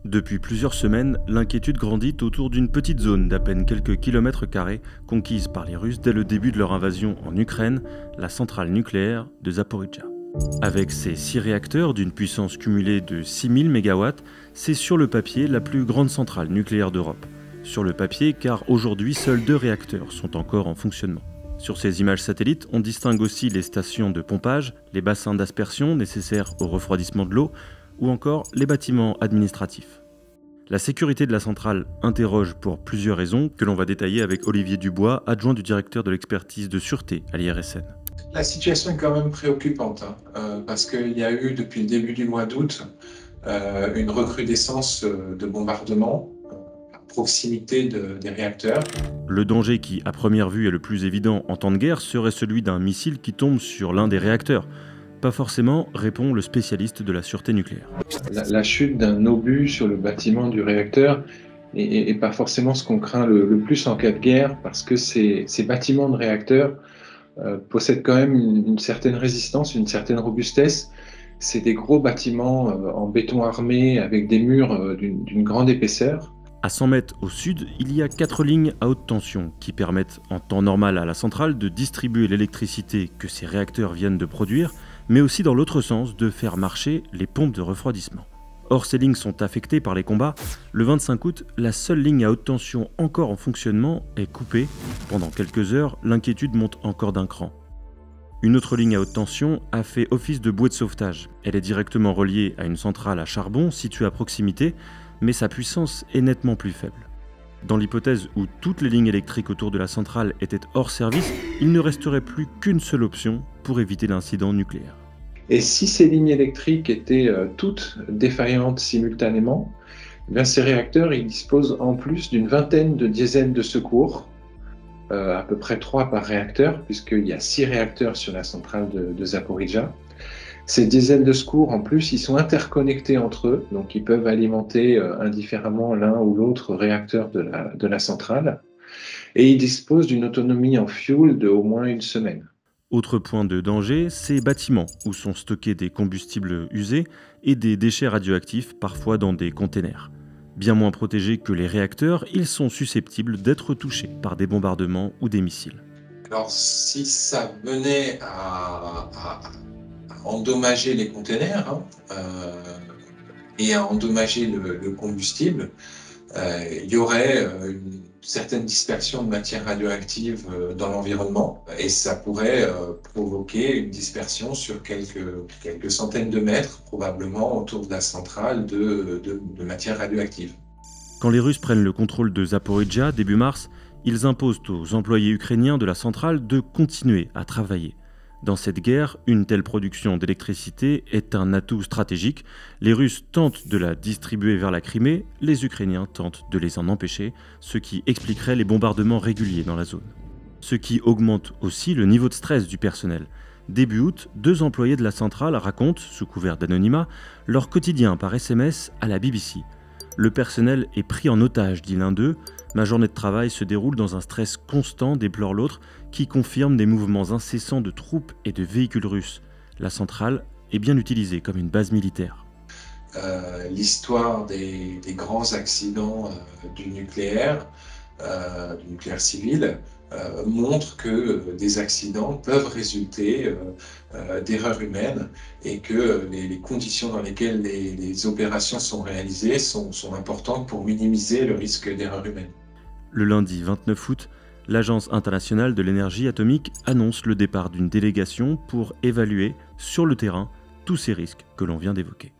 Depuis plusieurs semaines, l'inquiétude grandit autour d'une petite zone d'à peine quelques kilomètres carrés conquise par les Russes dès le début de leur invasion en Ukraine, la centrale nucléaire de Zaporijjia. Avec ses 6 réacteurs d'une puissance cumulée de 6000 MW, c'est sur le papier la plus grande centrale nucléaire d'Europe. Sur le papier car aujourd'hui seuls 2 réacteurs sont encore en fonctionnement. Sur ces images satellites, on distingue aussi les stations de pompage, les bassins d'aspersion nécessaires au refroidissement de l'eau, ou encore les bâtiments administratifs. La sécurité de la centrale interroge pour plusieurs raisons que l'on va détailler avec Olivier Dubois, adjoint du directeur de l'expertise de sûreté à l'IRSN. La situation est quand même préoccupante parce qu'il y a eu depuis le début du mois d'août une recrudescence de bombardements à proximité des réacteurs. Le danger qui, à première vue, est le plus évident en temps de guerre serait celui d'un missile qui tombe sur l'un des réacteurs. Pas forcément, répond le spécialiste de la sûreté nucléaire. La chute d'un obus sur le bâtiment du réacteur n'est pas forcément ce qu'on craint le plus en cas de guerre, parce que ces bâtiments de réacteurs possèdent quand même une certaine résistance, une certaine robustesse. C'est des gros bâtiments en béton armé avec des murs d'une grande épaisseur. À 100 mètres au sud, il y a 4 lignes à haute tension qui permettent en temps normal à la centrale de distribuer l'électricité que ces réacteurs viennent de produire, mais aussi dans l'autre sens de faire marcher les pompes de refroidissement. Or, ces lignes sont affectées par les combats. Le 25 août, la seule ligne à haute tension encore en fonctionnement est coupée. Pendant quelques heures, l'inquiétude monte encore d'un cran. Une autre ligne à haute tension a fait office de bouée de sauvetage. Elle est directement reliée à une centrale à charbon située à proximité, mais sa puissance est nettement plus faible. Dans l'hypothèse où toutes les lignes électriques autour de la centrale étaient hors service, il ne resterait plus qu'une seule option pour éviter l'incident nucléaire. Et si ces lignes électriques étaient toutes défaillantes simultanément, ces réacteurs ils disposent en plus d'une vingtaine de diesels de secours, à peu près 3 par réacteur, puisqu'il y a 6 réacteurs sur la centrale de Zaporijjia. Ces diesels de secours, en plus, ils sont interconnectés entre eux, donc ils peuvent alimenter indifféremment l'un ou l'autre réacteur de la centrale, et ils disposent d'une autonomie en fuel de au moins une semaine. Autre point de danger, ces bâtiments où sont stockés des combustibles usés et des déchets radioactifs, parfois dans des containers. Bien moins protégés que les réacteurs, ils sont susceptibles d'être touchés par des bombardements ou des missiles. Alors, si ça venait à endommager les containers et à endommager le combustible, il y aurait une certaine dispersion de matière radioactive dans l'environnement et ça pourrait provoquer une dispersion sur quelques centaines de mètres, probablement autour de la centrale de matière radioactive. Quand les Russes prennent le contrôle de Zaporijjia début mars, ils imposent aux employés ukrainiens de la centrale de continuer à travailler. Dans cette guerre, une telle production d'électricité est un atout stratégique. Les Russes tentent de la distribuer vers la Crimée, les Ukrainiens tentent de les en empêcher, ce qui expliquerait les bombardements réguliers dans la zone. Ce qui augmente aussi le niveau de stress du personnel. Début août, 2 employés de la centrale racontent, sous couvert d'anonymat, leur quotidien par SMS à la BBC. Le personnel est pris en otage, dit l'un d'eux. Ma journée de travail se déroule dans un stress constant, déplore l'autre, qui confirme des mouvements incessants de troupes et de véhicules russes. La centrale est bien utilisée comme une base militaire. L'histoire des grands accidents du nucléaire civil, montre que des accidents peuvent résulter d'erreurs humaines et que les conditions dans lesquelles les opérations sont réalisées sont importantes pour minimiser le risque d'erreurs humaines. Le lundi 29 août, l'Agence internationale de l'énergie atomique annonce le départ d'une délégation pour évaluer sur le terrain tous ces risques que l'on vient d'évoquer.